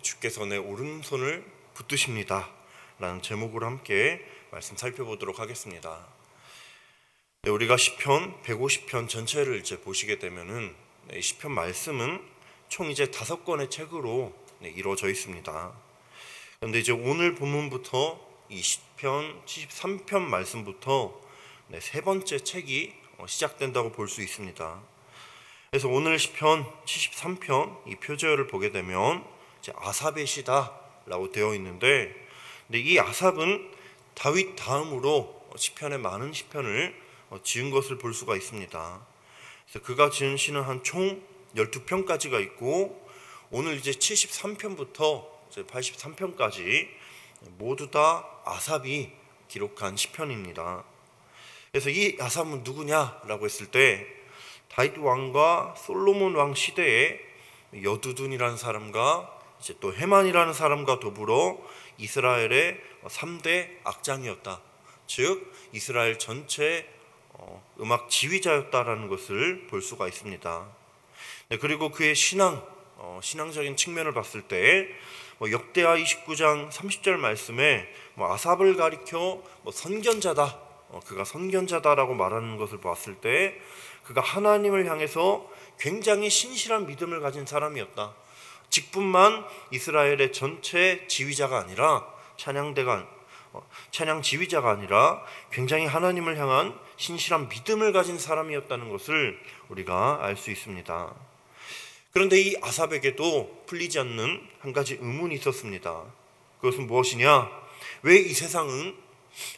주께서 내 오른손을 붙드십니다 라는 제목으로 함께 말씀 살펴보도록 하겠습니다. 우리가 시편 150편 전체를 이제 보시게 되면은 이 시편 말씀은 총 이제 5권의 책으로 이루어져 있습니다. 그런데 이제 오늘 본문부터 이 시편 73편 말씀부터 세 번째 책이 시작된다고 볼 수 있습니다. 그래서 오늘 시편 73편 이 표제어를 보게 되면 이제 아삽의 시다라고 되어 있는데, 근데 이 아삽은 다윗 다음으로 시편의 많은 시편을 지은 것을 볼 수가 있습니다. 그래서 그가 지은 시는 한 총 12편까지가 있고, 오늘 이제 73편부터 이제 83편까지 모두 다 아삽이 기록한 시편입니다. 그래서 이 아삽은 누구냐라고 했을 때, 다윗 왕과 솔로몬 왕 시대에 여두둔이라는 사람과 이제 또 헤만이라는 사람과 더불어 이스라엘의 3대 악장이었다. 즉 이스라엘 전체 음악 지휘자였다라는 것을 볼 수가 있습니다. 그리고 그의 신앙적인 측면을 봤을 때 역대하 29장 30절 말씀에 아삽을 가리켜 선견자다, 그가 선견자다라고 말하는 것을 봤을 때 그가 하나님을 향해서 굉장히 신실한 믿음을 가진 사람이었다. 직분만 이스라엘의 전체 지휘자가 아니라 찬양 지휘자가 아니라 굉장히 하나님을 향한 신실한 믿음을 가진 사람이었다는 것을 우리가 알 수 있습니다. 그런데 이 아삽에게도 풀리지 않는 한 가지 의문이 있었습니다. 그것은 무엇이냐? 왜 이 세상은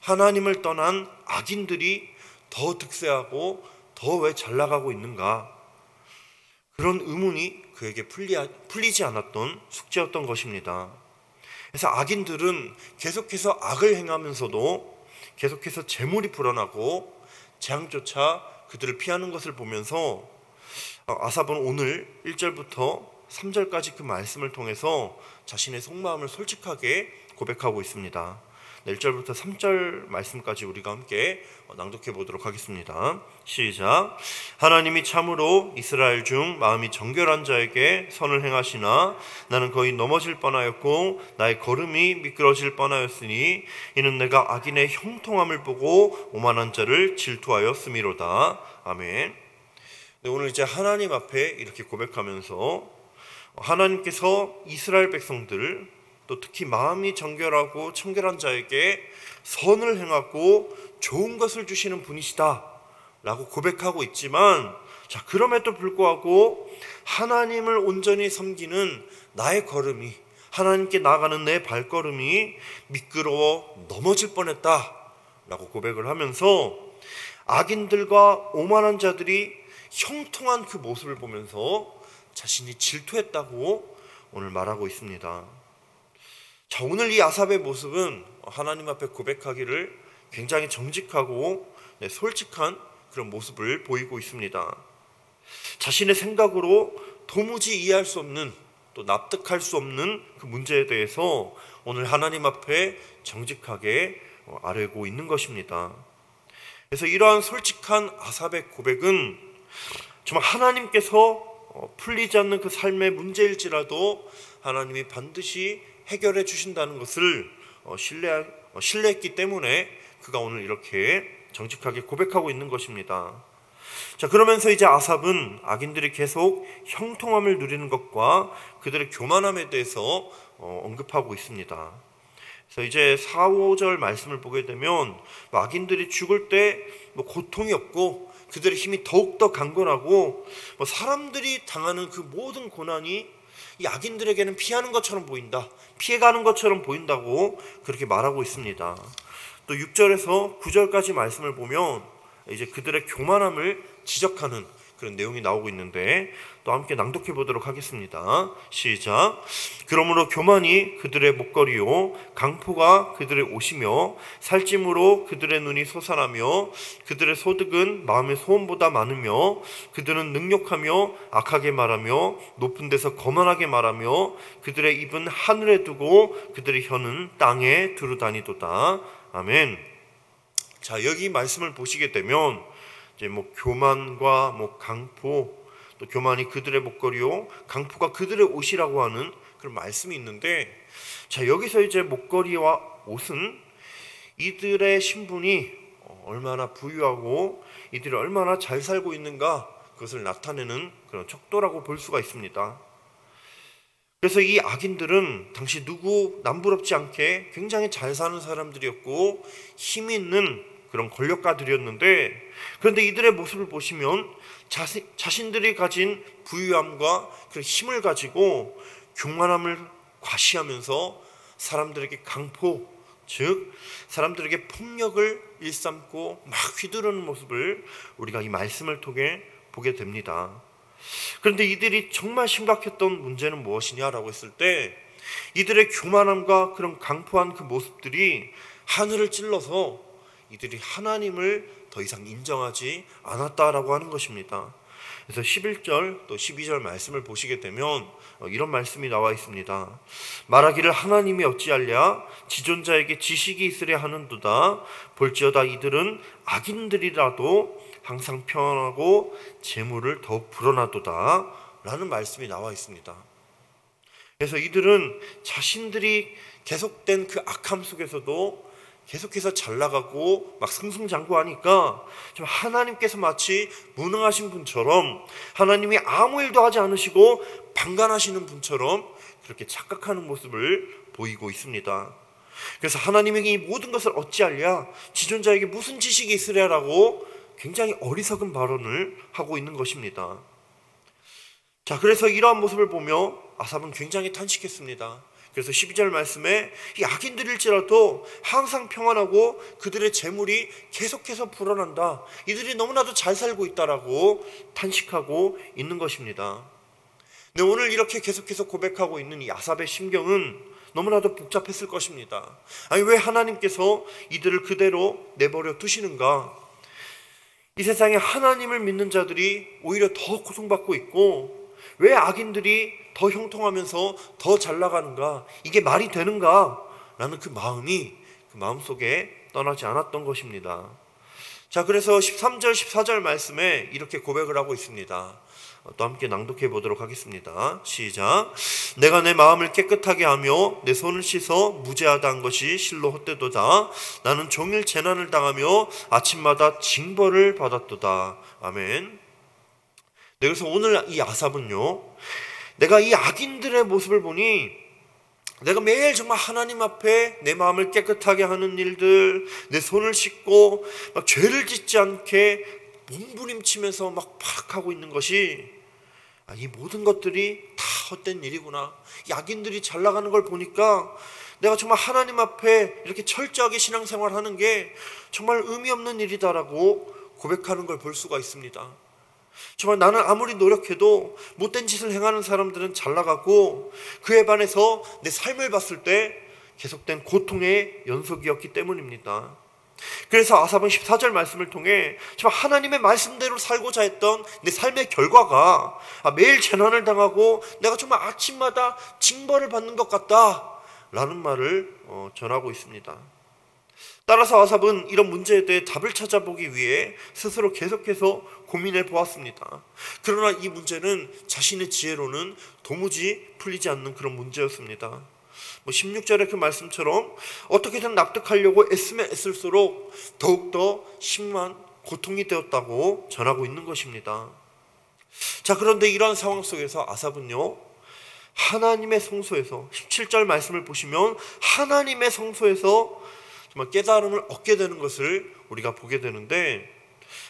하나님을 떠난 악인들이 더 득세하고 더 왜 잘 나가고 있는가? 그런 의문이 그에게 풀리지 않았던 숙제였던 것입니다. 그래서 악인들은 계속해서 악을 행하면서도 계속해서 재물이 불어나고 재앙조차 그들을 피하는 것을 보면서 아삽은 오늘 1절부터 3절까지 그 말씀을 통해서 자신의 속마음을 솔직하게 고백하고 있습니다. 1절부터 3절 말씀까지 우리가 함께 낭독해 보도록 하겠습니다. 시작. 하나님이 참으로 이스라엘 중 마음이 정결한 자에게 선을 행하시나 나는 거의 넘어질 뻔하였고 나의 걸음이 미끄러질 뻔하였으니 이는 내가 악인의 형통함을 보고 오만한 자를 질투하였음이로다. 아멘. 오늘 이제 하나님 앞에 이렇게 고백하면서 하나님께서 이스라엘 백성들, 또 특히 마음이 정결하고 청결한 자에게 선을 행하고 좋은 것을 주시는 분이시다 라고 고백하고 있지만, 자, 그럼에도 불구하고 하나님을 온전히 섬기는 나의 걸음이, 하나님께 나아가는 내 발걸음이 미끄러워 넘어질 뻔했다 라고 고백을 하면서 악인들과 오만한 자들이 형통한 그 모습을 보면서 자신이 질투했다고 오늘 말하고 있습니다. 자, 오늘 이 아삽의 모습은 하나님 앞에 고백하기를 굉장히 정직하고 솔직한 그런 모습을 보이고 있습니다. 자신의 생각으로 도무지 이해할 수 없는, 또 납득할 수 없는 그 문제에 대해서 오늘 하나님 앞에 정직하게 아뢰고 있는 것입니다. 그래서 이러한 솔직한 아삽의 고백은 정말 하나님께서 풀리지 않는 그 삶의 문제일지라도 하나님이 반드시 해결해 주신다는 것을 신뢰했기 때문에 그가 오늘 이렇게 정직하게 고백하고 있는 것입니다. 자, 그러면서 이제 아삽은 악인들이 계속 형통함을 누리는 것과 그들의 교만함에 대해서 언급하고 있습니다. 그래서 이제 4, 5절 말씀을 보게 되면 악인들이 죽을 때 고통이 없고 그들의 힘이 더욱더 강건하고 사람들이 당하는 그 모든 고난이 이 악인들에게는 피하는 것처럼 보인다, 피해가는 것처럼 보인다고 그렇게 말하고 있습니다. 또 6절에서 9절까지 말씀을 보면 이제 그들의 교만함을 지적하는 그런 내용이 나오고 있는데 또 함께 낭독해 보도록 하겠습니다. 시작. 그러므로 교만이 그들의 목걸이요 강포가 그들의 옷이며 살찜으로 그들의 눈이 솟아나며 그들의 소득은 마음의 소원보다 많으며 그들은 능욕하며 악하게 말하며 높은 데서 거만하게 말하며 그들의 입은 하늘에 두고 그들의 혀는 땅에 두루 다니도다. 아멘. 자, 여기 말씀을 보시게 되면 이제 교만과 강포, 또 교만이 그들의 목걸이요 강포가 그들의 옷이라고 하는 그런 말씀이 있는데, 자, 여기서 이제 목걸이와 옷은 이들의 신분이 얼마나 부유하고 이들이 얼마나 잘 살고 있는가, 그것을 나타내는 그런 척도라고 볼 수가 있습니다. 그래서 이 악인들은 당시 누구 남부럽지 않게 굉장히 잘 사는 사람들이었고 힘 있는 그런 권력가들이었는데, 그런데 이들의 모습을 보시면 자신들이 가진 부유함과 그 힘을 가지고 교만함을 과시하면서 사람들에게 강포, 즉 사람들에게 폭력을 일삼고 막 휘두르는 모습을 우리가 이 말씀을 통해 보게 됩니다. 그런데 이들이 정말 심각했던 문제는 무엇이냐라고 했을 때, 이들의 교만함과 그런 강포한 그 모습들이 하늘을 찔러서 이들이 하나님을 더 이상 인정하지 않았다라고 하는 것입니다. 그래서 11절 또 12절 말씀을 보시게 되면 이런 말씀이 나와 있습니다. 말하기를 하나님이 어찌하랴 지존자에게 지식이 있으려 하는도다. 볼지어다 이들은 악인들이라도 항상 평안하고 재물을 더욱 불어나도다 라는 말씀이 나와 있습니다. 그래서 이들은 자신들이 계속된 그 악함 속에서도 계속해서 잘 나가고 막 승승장구하니까 좀 하나님께서 마치 무능하신 분처럼, 하나님이 아무 일도 하지 않으시고 방관하시는 분처럼 그렇게 착각하는 모습을 보이고 있습니다. 그래서 하나님에게 이 모든 것을 어찌하랴 지존자에게 무슨 지식이 있으랴라고 굉장히 어리석은 발언을 하고 있는 것입니다. 자, 그래서 이러한 모습을 보며 아삽은 굉장히 탄식했습니다. 그래서 12절 말씀에 이 악인들일지라도 항상 평안하고 그들의 재물이 계속해서 불어난다, 이들이 너무나도 잘 살고 있다라고 탄식하고 있는 것입니다. 근데 오늘 이렇게 계속해서 고백하고 있는 이 아삽의 심경은 너무나도 복잡했을 것입니다. 아니, 왜 하나님께서 이들을 그대로 내버려 두시는가? 이 세상에 하나님을 믿는 자들이 오히려 더 고통받고 있고, 왜 악인들이 더 형통하면서 더 잘 나가는가? 이게 말이 되는가? 라는 그 마음속에 떠나지 않았던 것입니다. 자, 그래서 13절 14절 말씀에 이렇게 고백을 하고 있습니다. 또 함께 낭독해 보도록 하겠습니다. 시작. 내가 내 마음을 깨끗하게 하며 내 손을 씻어 무죄하다 한 것이 실로 헛되도다. 나는 종일 재난을 당하며 아침마다 징벌을 받았도다. 아멘. 네, 그래서 오늘 이 아삽은요, 내가 이 악인들의 모습을 보니 내가 매일 정말 하나님 앞에 내 마음을 깨끗하게 하는 일들, 내 손을 씻고 막 죄를 짓지 않게 몸부림치면서 막 하고 있는 것이, 이 모든 것들이 다 헛된 일이구나. 이 악인들이 잘 나가는 걸 보니까 내가 정말 하나님 앞에 이렇게 철저하게 신앙생활하는 게 정말 의미 없는 일이다라고 고백하는 걸 볼 수가 있습니다. 정말 나는 아무리 노력해도 못된 짓을 행하는 사람들은 잘 나가고, 그에 반해서 내 삶을 봤을 때 계속된 고통의 연속이었기 때문입니다. 그래서 아삽은 14절 말씀을 통해 정말 하나님의 말씀대로 살고자 했던 내 삶의 결과가 매일 재난을 당하고 내가 정말 아침마다 징벌을 받는 것 같다 라는 말을 전하고 있습니다. 따라서 아삽은 이런 문제에 대해 답을 찾아보기 위해 스스로 계속해서 고민해 보았습니다. 그러나 이 문제는 자신의 지혜로는 도무지 풀리지 않는 그런 문제였습니다. 16절의 그 말씀처럼 어떻게든 납득하려고 애쓰면 애쓸수록 더욱더 심한 고통이 되었다고 전하고 있는 것입니다. 자, 그런데 이런 상황 속에서 아삽은요, 하나님의 성소에서 17절 말씀을 보시면 하나님의 성소에서 정말 깨달음을 얻게 되는 것을 우리가 보게 되는데,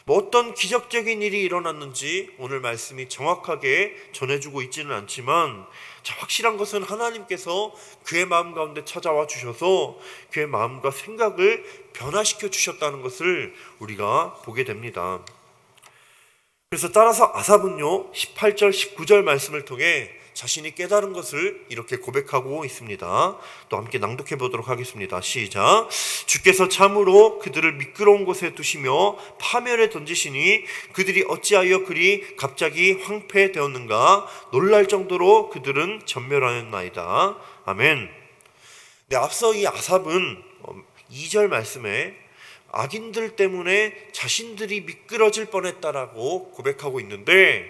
어떤 기적적인 일이 일어났는지 오늘 말씀이 정확하게 전해주고 있지는 않지만, 확실한 것은 하나님께서 그의 마음 가운데 찾아와 주셔서 그의 마음과 생각을 변화시켜 주셨다는 것을 우리가 보게 됩니다. 그래서 따라서 아삽은요, 18절 19절 말씀을 통해 자신이 깨달은 것을 이렇게 고백하고 있습니다. 또 함께 낭독해 보도록 하겠습니다. 시작. 주께서 참으로 그들을 미끄러운 곳에 두시며 파멸에 던지시니 그들이 어찌하여 그리 갑자기 황폐되었는가? 놀랄 정도로 그들은 전멸하였나이다. 아멘. 네, 앞서 이 아삽은 2절 말씀에 악인들 때문에 자신들이 미끄러질 뻔했다라고 고백하고 있는데,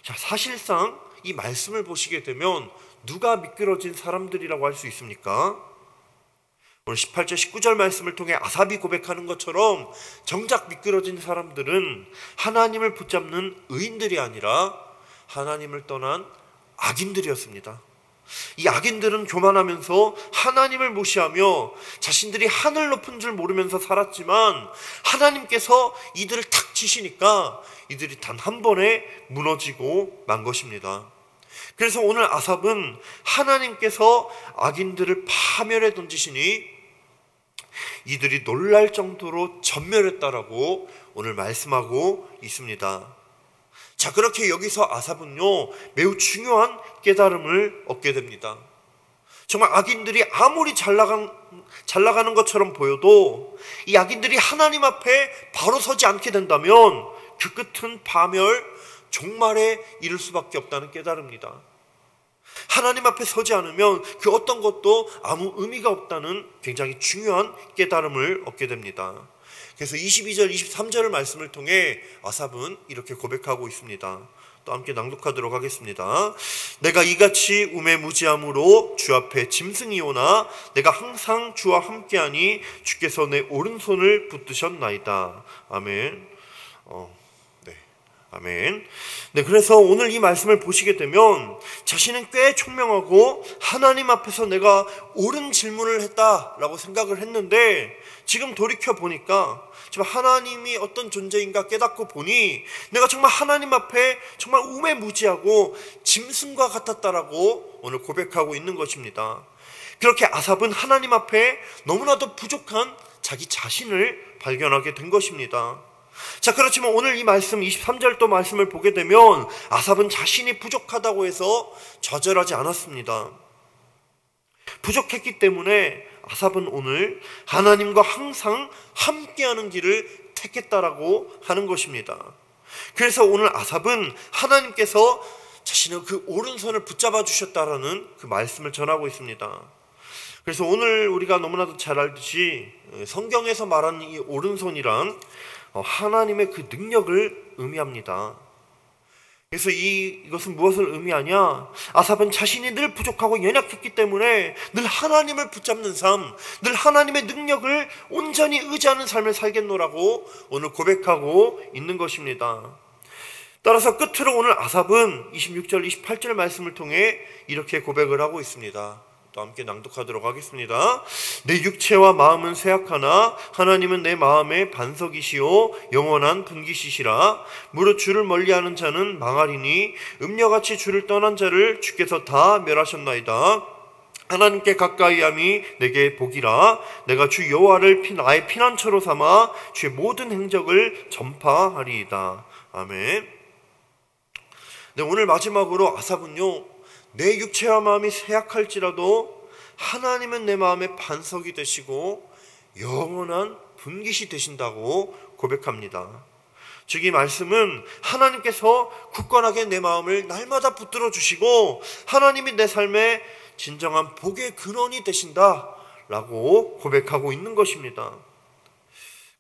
자, 사실상 이 말씀을 보시게 되면 누가 미끄러진 사람들이라고 할 수 있습니까? 오늘 18절 19절 말씀을 통해 아삽이 고백하는 것처럼 정작 미끄러진 사람들은 하나님을 붙잡는 의인들이 아니라 하나님을 떠난 악인들이었습니다. 이 악인들은 교만하면서 하나님을 무시하며 자신들이 하늘 높은 줄 모르면서 살았지만 하나님께서 이들을 탁 치시니까 이들이 단 한 번에 무너지고 만 것입니다. 그래서 오늘 아삽은 하나님께서 악인들을 파멸해 던지시니 이들이 놀랄 정도로 전멸했다라고 오늘 말씀하고 있습니다. 자, 그렇게 여기서 아삽은요 매우 중요한 깨달음을 얻게 됩니다. 정말 악인들이 아무리 잘 나가는 것처럼 보여도 이 악인들이 하나님 앞에 바로 서지 않게 된다면 그 끝은 파멸, 종말에 이를 수밖에 없다는 깨달음입니다. 하나님 앞에 서지 않으면 그 어떤 것도 아무 의미가 없다는 굉장히 중요한 깨달음을 얻게 됩니다. 그래서 22절, 23절의 말씀을 통해 아삽은 이렇게 고백하고 있습니다. 또 함께 낭독하도록 하겠습니다. 내가 이같이 우매무지함으로 주 앞에 짐승이오나 내가 항상 주와 함께하니 주께서 내 오른손을 붙드셨나이다. 아멘. 아멘. 네, 그래서 오늘 이 말씀을 보시게 되면 자신은 꽤 총명하고 하나님 앞에서 내가 옳은 질문을 했다라고 생각을 했는데 지금 돌이켜 보니까 정말 하나님이 어떤 존재인가 깨닫고 보니 내가 정말 하나님 앞에 정말 우매무지하고 짐승과 같았다라고 오늘 고백하고 있는 것입니다. 그렇게 아삽은 하나님 앞에 너무나도 부족한 자기 자신을 발견하게 된 것입니다. 자, 그렇지만 오늘 이 말씀 23절 또 말씀을 보게 되면 아삽은 자신이 부족하다고 해서 좌절하지 않았습니다. 부족했기 때문에 아삽은 오늘 하나님과 항상 함께하는 길을 택했다라고 하는 것입니다. 그래서 오늘 아삽은 하나님께서 자신의 그 오른손을 붙잡아 주셨다라는 그 말씀을 전하고 있습니다. 그래서 오늘 우리가 너무나도 잘 알듯이 성경에서 말하는 이 오른손이란 하나님의 그 능력을 의미합니다. 그래서 이것은 무엇을 의미하냐? 아삽은 자신이 늘 부족하고 연약했기 때문에 늘 하나님을 붙잡는 삶, 늘 하나님의 능력을 온전히 의지하는 삶을 살겠노라고 오늘 고백하고 있는 것입니다. 따라서 끝으로 오늘 아삽은 26절, 28절 말씀을 통해 이렇게 고백을 하고 있습니다. 또 함께 낭독하도록 하겠습니다. 내 육체와 마음은 쇠약하나 하나님은 내 마음의 반석이시오 영원한 분기시시라. 무릇 주를 멀리하는 자는 망하리니 음녀같이 주를 떠난 자를 주께서 다 멸하셨나이다. 하나님께 가까이함이 내게 복이라. 내가 주 여호와를 나의 피난처로 삼아 주의 모든 행적을 전파하리이다. 아멘. 네, 오늘 마지막으로 아삽은요 내 육체와 마음이 쇠약할지라도 하나님은 내 마음의 반석이 되시고 영원한 분깃이 되신다고 고백합니다. 즉 이 말씀은 하나님께서 굳건하게 내 마음을 날마다 붙들어 주시고 하나님이 내 삶의 진정한 복의 근원이 되신다라고 고백하고 있는 것입니다.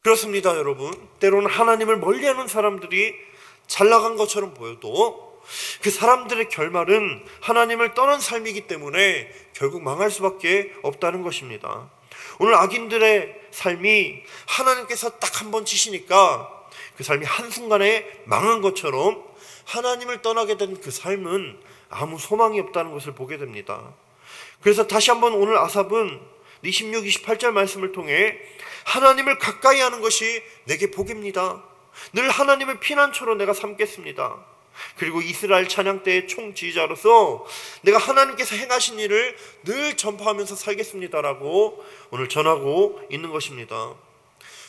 그렇습니다, 여러분. 때로는 하나님을 멀리하는 사람들이 잘 나간 것처럼 보여도 그 사람들의 결말은 하나님을 떠난 삶이기 때문에 결국 망할 수밖에 없다는 것입니다. 오늘 악인들의 삶이 하나님께서 딱 한 번 치시니까 그 삶이 한순간에 망한 것처럼 하나님을 떠나게 된 그 삶은 아무 소망이 없다는 것을 보게 됩니다. 그래서 다시 한번 오늘 아삽은 26, 28절 말씀을 통해 하나님을 가까이 하는 것이 내게 복입니다. 늘 하나님을 피난처로 내가 삼겠습니다. 그리고 이스라엘 찬양 때의 총지휘자로서 내가 하나님께서 행하신 일을 늘 전파하면서 살겠습니다라고 오늘 전하고 있는 것입니다.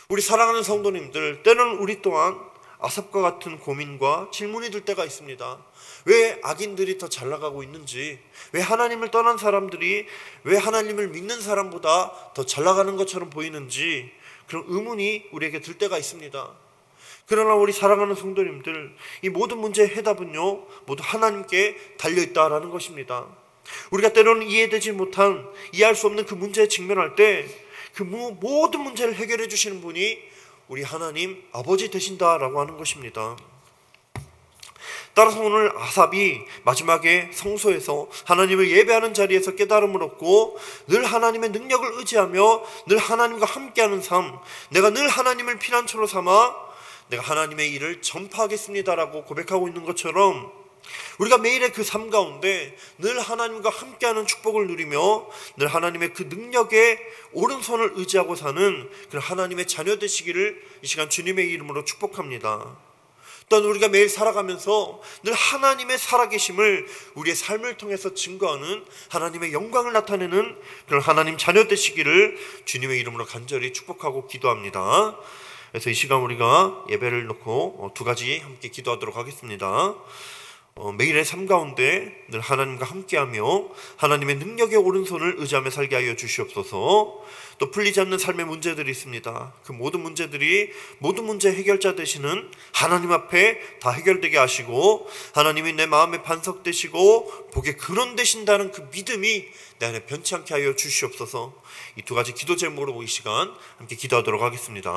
우리 사랑하는 성도님들, 때로는 우리 또한 아삽과 같은 고민과 질문이 들 때가 있습니다. 왜 악인들이 더 잘 나가고 있는지, 왜 하나님을 떠난 사람들이 왜 하나님을 믿는 사람보다 더 잘 나가는 것처럼 보이는지 그런 의문이 우리에게 들 때가 있습니다. 그러나 우리 사랑하는 성도님들, 이 모든 문제의 해답은요 모두 하나님께 달려있다라는 것입니다. 우리가 때로는 이해되지 못한, 이해할 수 없는 그 문제에 직면할 때 그 모든 문제를 해결해 주시는 분이 우리 하나님 아버지 되신다라고 하는 것입니다. 따라서 오늘 아삽이 마지막에 성소에서 하나님을 예배하는 자리에서 깨달음을 얻고 늘 하나님의 능력을 의지하며 늘 하나님과 함께하는 삶, 내가 늘 하나님을 피난처로 삼아 내가 하나님의 일을 전파하겠습니다라고 고백하고 있는 것처럼 우리가 매일의 그 삶 가운데 늘 하나님과 함께하는 축복을 누리며 늘 하나님의 그 능력에 오른손을 의지하고 사는 그런 하나님의 자녀 되시기를 이 시간 주님의 이름으로 축복합니다. 또한 우리가 매일 살아가면서 늘 하나님의 살아계심을 우리의 삶을 통해서 증거하는 하나님의 영광을 나타내는 그런 하나님 자녀 되시기를 주님의 이름으로 간절히 축복하고 기도합니다. 그래서 이 시간 우리가 예배를 놓고 두 가지 함께 기도하도록 하겠습니다. 매일의 삶 가운데 늘 하나님과 함께하며 하나님의 능력의 오른손을 의지하며 살게 하여 주시옵소서. 또 풀리지 않는 삶의 문제들이 있습니다. 그 모든 문제 해결자 되시는 하나님 앞에 다 해결되게 하시고 하나님이 내 마음에 반석 되시고 복의 근원 되신다는 그 믿음이 내 안에 변치 않게 하여 주시옵소서. 이 두 가지 기도 제목으로 이 시간 함께 기도하도록 하겠습니다.